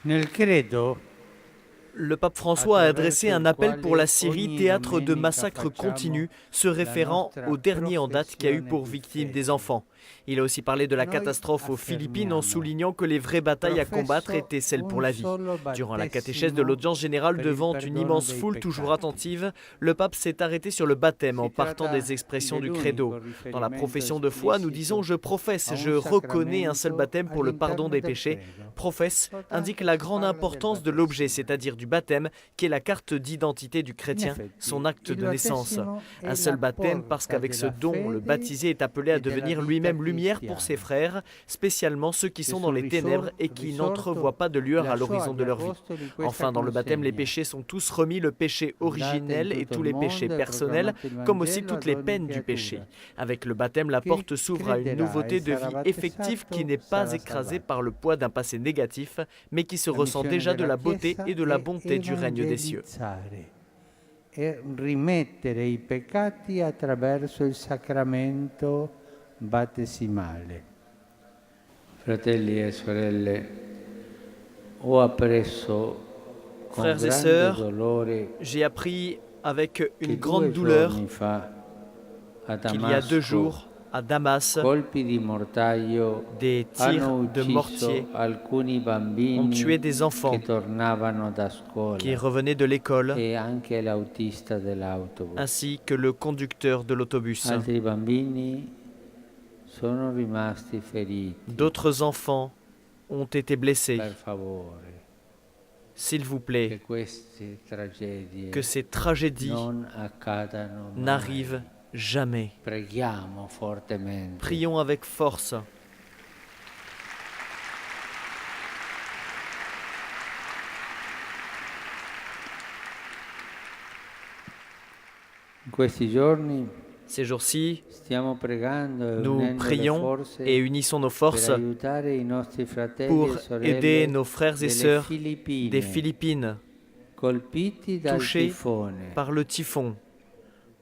Nel credo Le pape François a adressé un appel pour la Syrie, théâtre de massacres continus, se référant au dernier en date qui a eu pour victime des enfants. Il a aussi parlé de la catastrophe aux Philippines en soulignant que les vraies batailles à combattre étaient celles pour la vie. Durant la catéchèse de l'audience générale devant une immense foule toujours attentive, le pape s'est arrêté sur le baptême en partant des expressions du credo. Dans la profession de foi, nous disons « je professe, je reconnais un seul baptême pour le pardon des péchés ». Professe indique la grande importance de l'objet, c'est-à-dire du baptême, qui est la carte d'identité du chrétien, son acte de naissance. Un seul baptême parce qu'avec ce don, le baptisé est appelé à devenir lui-même lumière pour ses frères, spécialement ceux qui sont dans les ténèbres et qui n'entrevoient pas de lueur à l'horizon de leur vie. Enfin, dans le baptême, les péchés sont tous remis, le péché originel et tous les péchés personnels, comme aussi toutes les peines du péché. Avec le baptême, la porte s'ouvre à une nouveauté de vie effective qui n'est pas écrasée par le poids d'un passé négatif, mais qui se ressent déjà de la beauté et de la bonté du règne des cieux. E rimettere i peccati attraverso il sacramento battesimale. Fratelli e sorelle, ho appreso con Frères et grande sœurs, dolore j'ai appris avec che une grande 2 douleur giorni fa a qu'il y a 2 Damasco jours, à Damas, colpi di mortaio des tirs hanno de ucciso mortier alcuni ont bambini tué des enfants che tornavano da qui scuola revenaient de l'école, e anche l'autista dell'autobus. ainsi que le conducteur de l'autobus. Altri bambini sono rimasti feriti. D'autres enfants ont été blessés. Per favore, S'il vous che plaît, queste tragedie que ces tragédies non accadano mai. n'arrivent jamais. Preghiamo fortemente. Prions avec force. In questi giorni Ces jours-ci, stiamo pregando e nous unendo le prions forze et unissons nos per forces aiutare i nostri fratelli pour e sorelle aider nos frères et delle sœurs Filippine, des Philippines colpiti dal touchés tifone. par le typhon.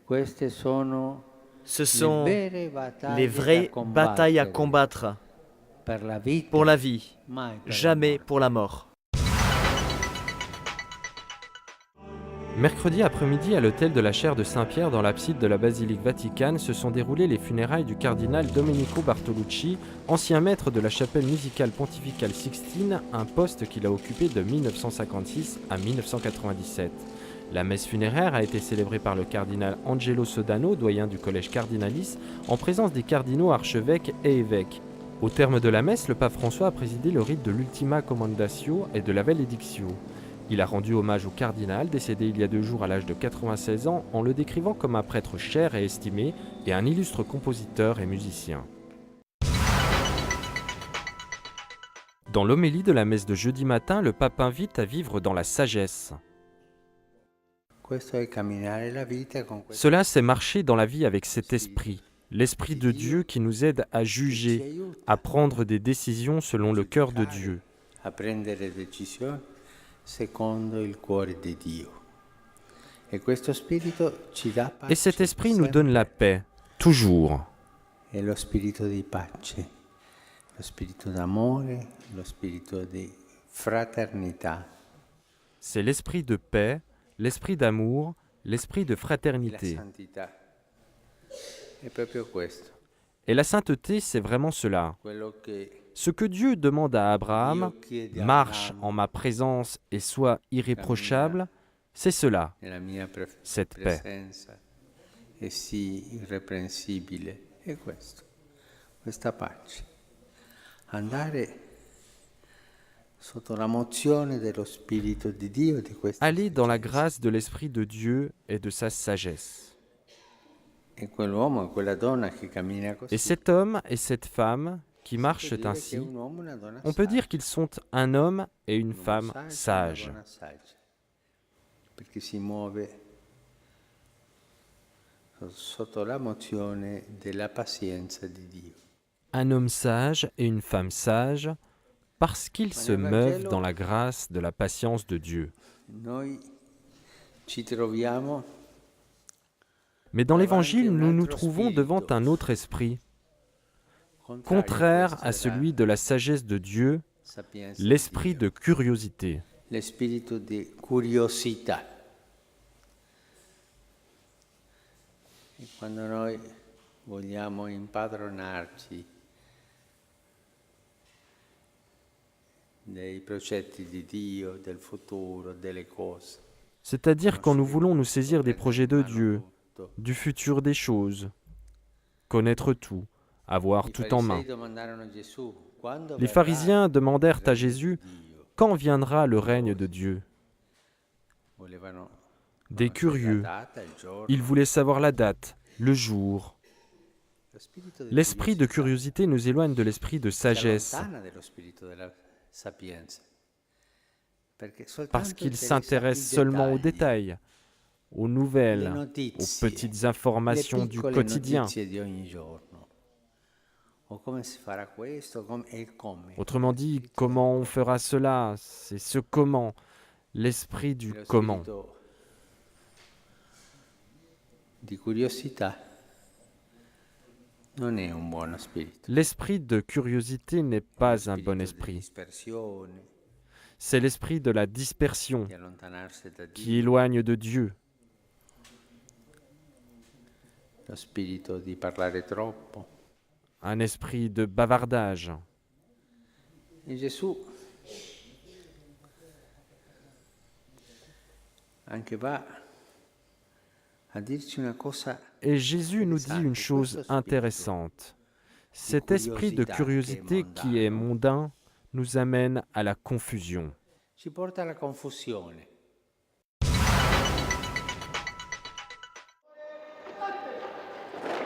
Queste sono Ce le sont vere battaglie les vraies da batailles à combattere. combattre Per la vita, pour la vie, mai per la jamais morte. pour la mort. Mercredi après-midi, à l'hôtel de la Chaire de Saint-Pierre dans l'abside de la basilique Vaticane, se sont déroulées les funérailles du cardinal Domenico Bartolucci, ancien maître de la chapelle musicale pontificale Sixtine, un poste qu'il a occupé de 1956 à 1997. La messe funéraire a été célébrée par le cardinal Angelo Sodano, doyen du collège Cardinalis, en présence des cardinaux, archevêques et évêques. Au terme de la messe, le pape François a présidé le rite de l'Ultima Commendatio et de la Valedictio. Il a rendu hommage au cardinal, décédé il y a 2 jours à l'âge de 96 ans, en le décrivant comme un prêtre cher et estimé et un illustre compositeur et musicien. Dans l'homélie de la messe de jeudi matin, le pape invite à vivre dans la sagesse. Questo è camminare la vita con questo. Cela, c'est marcher dans la vie avec cet esprit, l'esprit de Dieu qui nous aide à juger, à prendre des décisions selon le cœur de Dieu. A prendere decisioni secondo il cuore di Dio. E questo spirito ci dà pace. Et cet esprit nous donne la paix, toujours. È lo spirito di pace, lo spirito d'amore, lo spirito di fraternità. C'est l'esprit de paix, l'esprit d'amour, l'esprit de E la fraternité. santità è proprio questo. Et la sainteté, c'est vraiment cela. Quello che Ce que Dieu demande à Abraham, Dio chiede a marche Abraham en ma présence et sois irréprochable, c'est cela, nella mia cette paix. presenza e sii irreprensibile. È questo, questa pace. Andare sotto la mozione dello Spirito di Dio e di questa Aller dans la saggezza. grâce de l'esprit de Dieu et de sa sagesse. E quell'uomo e quella donna che cammina così. Et cet homme et cette femme qui si marchent può dire che è ainsi, un uomo e una donna on peut saggi. dire qu'ils sont un homme et une Un uomo femme saggio e una sages, donna saggia. Perché si muove sotto la mozione della pazienza di Dio. un homme sage et une femme sage, parce qu'ils se meuvent dans la grâce de la patience de Dieu. Noi ci troviamo Mais dans l'Évangile, nous nous trouvons devant un autre esprit, contraire à celui de la sagesse de Dieu l'esprit de curiosité. lo spirito di curiosità. E quando noi vogliamo impadronarci dei progetti di Dio, del futuro, delle cose. C'est-à-dire quand nous voulons nous saisir des projets de Dieu, du futur des choses, connaître tout, avoir tout en main. Les pharisiens demandèrent à Jésus « Quand viendra le règne de Dieu ?» Des curieux, ils voulaient savoir la date, le jour. L'esprit de curiosité nous éloigne de l'esprit de sagesse, parce qu'il s'intéresse seulement aux détails, aux nouvelles, aux petites informations du quotidien. Autrement dit, comment on fera cela? C'est ce comment, l'esprit du comment. L'esprit de curiosité n'est pas un bon esprit. C'est l'esprit de la dispersion qui éloigne de Dieu. Un esprit de bavardage. Et Jésus nous dit une chose intéressante. Cet esprit de curiosité qui est mondain nous amène à la confusion.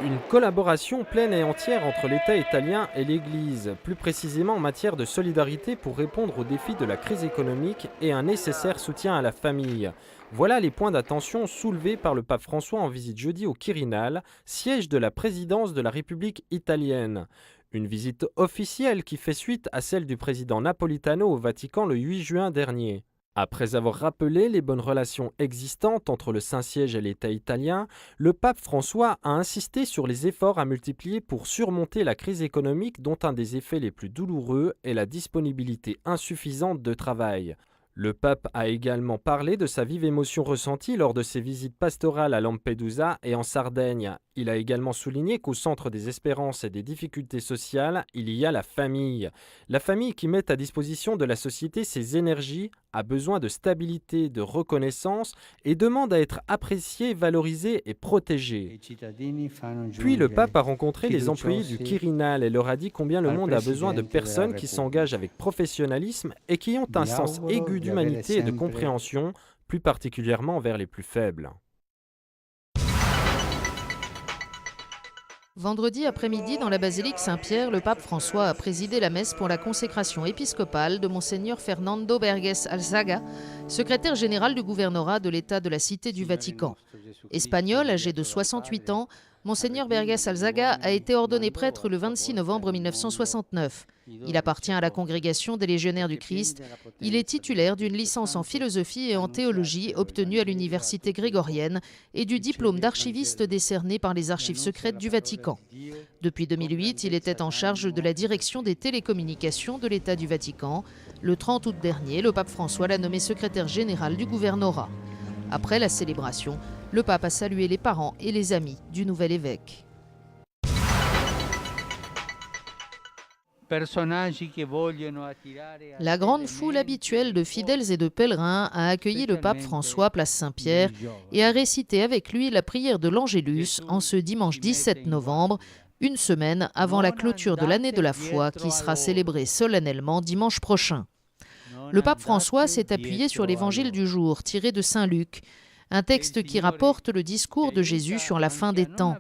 Une collaboration pleine et entière entre l'État italien et l'Église, plus précisément en matière de solidarité pour répondre aux défis de la crise économique et un nécessaire soutien à la famille. Voilà les points d'attention soulevés par le pape François en visite jeudi au Quirinal, siège de la présidence de la République italienne. Une visite officielle qui fait suite à celle du président Napolitano au Vatican le 8 juin dernier. Après avoir rappelé les bonnes relations existantes entre le Saint-Siège et l'État italien, le pape François a insisté sur les efforts à multiplier pour surmonter la crise économique dont un des effets les plus douloureux est la disponibilité insuffisante de travail. Le pape a également parlé de sa vive émotion ressentie lors de ses visites pastorales à Lampedusa et en Sardaigne. Il a également souligné qu'au centre des espérances et des difficultés sociales, il y a la famille. La famille qui met à disposition de la société ses énergies, a besoin de stabilité, de reconnaissance et demande à être appréciée, valorisée et protégée. Puis le pape a rencontré les employés du Quirinal et leur a dit combien le monde a besoin de personnes qui s'engagent avec professionnalisme et qui ont un sens aigu d'humanité et de compréhension, plus particulièrement envers les plus faibles. Vendredi après-midi, dans la basilique Saint-Pierre, le pape François a présidé la messe pour la consécration épiscopale de Monseigneur Fernando Berges Alzaga, secrétaire général du gouvernorat de l'État de la Cité du Vatican. Espagnol, âgé de 68 ans, Monseigneur Berges Alzaga a été ordonné prêtre le 26 novembre 1969. Il appartient à la congrégation des Légionnaires du Christ. Il est titulaire d'une licence en philosophie et en théologie obtenue à l'université grégorienne et du diplôme d'archiviste décerné par les archives secrètes du Vatican. Depuis 2008, il était en charge de la direction des télécommunications de l'État du Vatican. Le 30 août dernier, le pape François l'a nommé secrétaire général du gouvernorat. Après la célébration, le pape a salué les parents et les amis du nouvel évêque. La grande foule habituelle de fidèles et de pèlerins a accueilli le pape François place Saint-Pierre et a récité avec lui la prière de l'Angélus en ce dimanche 17 novembre, une semaine avant la clôture de l'année de la foi qui sera célébrée solennellement dimanche prochain. Le pape François s'est appuyé sur l'évangile du jour tiré de Saint Luc, un texte qui rapporte le discours de Jésus sur la fin des temps.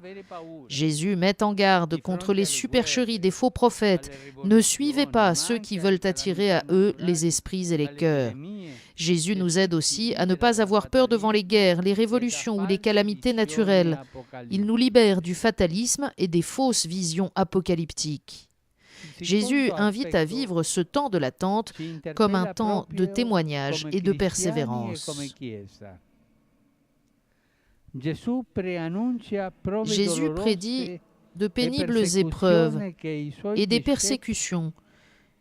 Jésus met en garde contre les supercheries des faux prophètes. Ne suivez pas ceux qui veulent attirer à eux les esprits et les cœurs. Jésus nous aide aussi à ne pas avoir peur devant les guerres, les révolutions ou les calamités naturelles. Il nous libère du fatalisme et des fausses visions apocalyptiques. Jésus invite à vivre ce temps de l'attente comme un temps de témoignage et de persévérance. Jésus prédit de pénibles épreuves et des persécutions,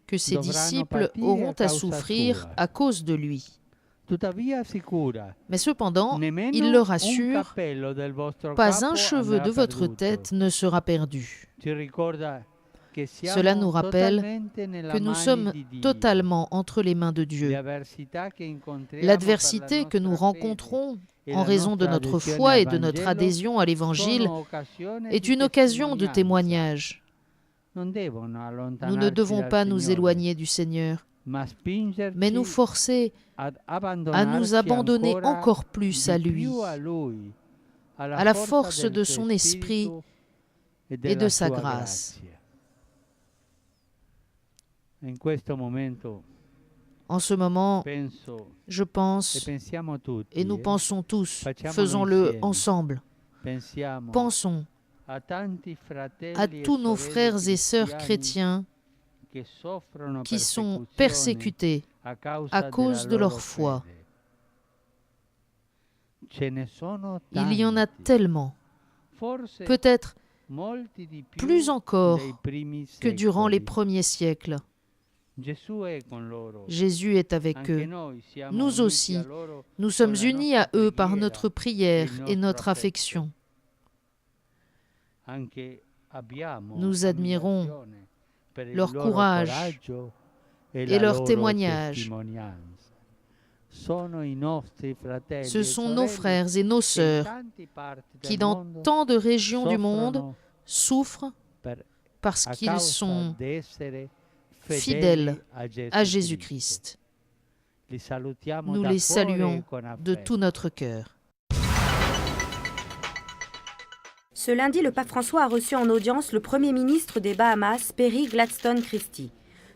que ses disciples auront à souffrir à cause de lui. Mais cependant, il leur assure, pas un cheveu de votre tête ne sera perdu. Cela nous rappelle que nous sommes totalement entre les mains de Dieu. L'adversité que nous rencontrons en raison de notre foi et de notre adhésion à l'Évangile est une occasion de témoignage. Nous ne devons pas nous éloigner du Seigneur, mais nous forcer à nous abandonner encore plus à lui, à la force de son esprit et de sa grâce. En ce moment, je pense, et nous pensons tous, faisons-le ensemble, pensons à tous nos frères et sœurs chrétiens qui sont persécutés à cause de leur foi. Il y en a tellement, peut-être plus encore que durant les premiers siècles. Jésus est avec eux. Nous aussi, nous sommes unis à eux par notre prière et notre affection. Nous admirons leur courage et leur témoignage. Ce sont nos frères et nos sœurs qui, dans tant de régions du monde, souffrent parce qu'ils sont fidèles à Jésus-Christ. Nous les saluons de tout notre cœur. Ce lundi, le pape François a reçu en audience le Premier ministre des Bahamas, Perry Gladstone Christie.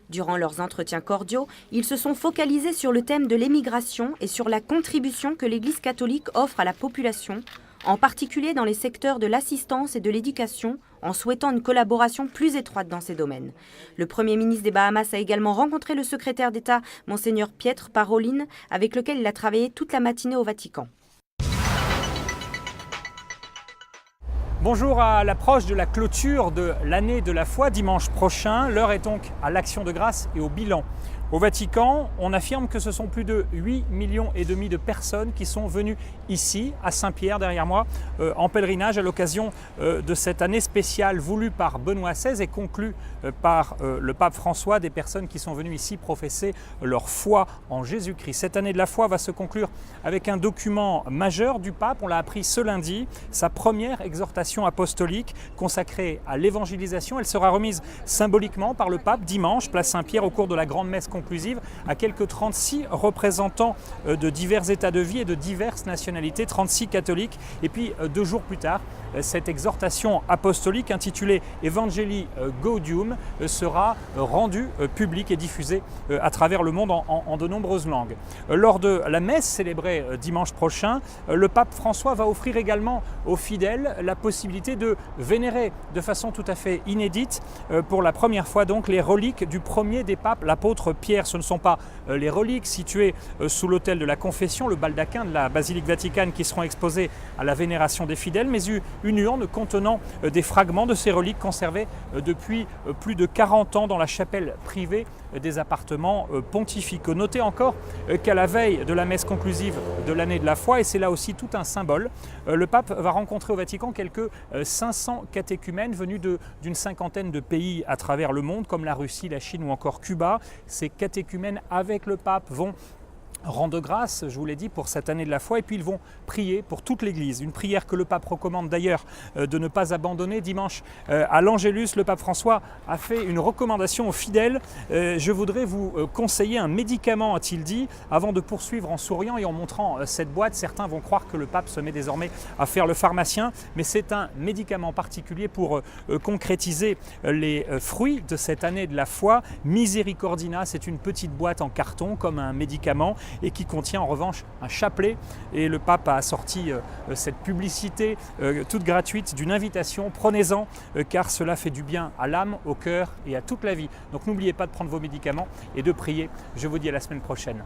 Durant leurs entretiens cordiaux, ils se sont focalisés sur le thème de l'émigration et sur la contribution que l'Église catholique offre à la population, en particulier dans les secteurs de l'assistance et de l'éducation, en souhaitant une collaboration plus étroite dans ces domaines. Le Premier ministre des Bahamas a également rencontré le secrétaire d'État, Monseigneur Pietro Parolin, avec lequel il a travaillé toute la matinée au Vatican. Bonjour, à l'approche de la clôture de l'année de la foi, dimanche prochain, l'heure est donc à l'action de grâce et au bilan. Au Vatican, on affirme que ce sont plus de 8,5 millions de personnes qui sont venues ici, à Saint-Pierre, derrière moi, en pèlerinage à l'occasion de cette année spéciale voulue par Benoît XVI et conclue par le pape François, des personnes qui sont venues ici professer leur foi en Jésus-Christ. Cette année de la foi va se conclure avec un document majeur du pape, on l'a appris ce lundi, sa première exhortation apostolique consacrée à l'évangélisation. Elle sera remise symboliquement par le pape dimanche, place Saint-Pierre, au cours de la grande messe conclusive à quelques 36 représentants de divers états de vie et de diverses nationalités, 36 catholiques. Et puis 2 jours plus tard, cette exhortation apostolique intitulée Evangelii Gaudium sera rendue publique et diffusée à travers le monde en de nombreuses langues. Lors de la messe célébrée dimanche prochain, le pape François va offrir également aux fidèles la possibilité de vénérer de façon tout à fait inédite, pour la première fois donc, les reliques du premier des papes, l'apôtre Pierre. Ce ne sont pas les reliques situées sous l'autel de la confession, le baldaquin de la basilique vaticane, qui seront exposées à la vénération des fidèles, mais une urne contenant des fragments de ces reliques conservés depuis plus de 40 ans dans la chapelle privée des appartements pontificaux. Notez encore qu'à la veille de la messe conclusive de l'année de la foi, et c'est là aussi tout un symbole, le pape va rencontrer au Vatican quelques 500 catéchumènes venus d'une cinquantaine de pays à travers le monde, comme la Russie, la Chine ou encore Cuba. Ces catéchumènes avec le pape vont rendre grâce, je vous l'ai dit, pour cette année de la foi, et puis ils vont prier pour toute l'Église. Une prière que le pape recommande d'ailleurs de ne pas abandonner. Dimanche, à l'Angélus, le pape François a fait une recommandation aux fidèles. Je voudrais vous conseiller un médicament, a-t-il dit, avant de poursuivre en souriant et en montrant cette boîte. Certains vont croire que le pape se met désormais à faire le pharmacien, mais c'est un médicament particulier pour concrétiser les fruits de cette année de la foi. Misericordina, c'est une petite boîte en carton comme un médicament, et qui contient en revanche un chapelet. Et le pape a sorti cette publicité toute gratuite d'une invitation. Prenez-en, car cela fait du bien à l'âme, au cœur et à toute la vie. Donc n'oubliez pas de prendre vos médicaments et de prier. Je vous dis à la semaine prochaine.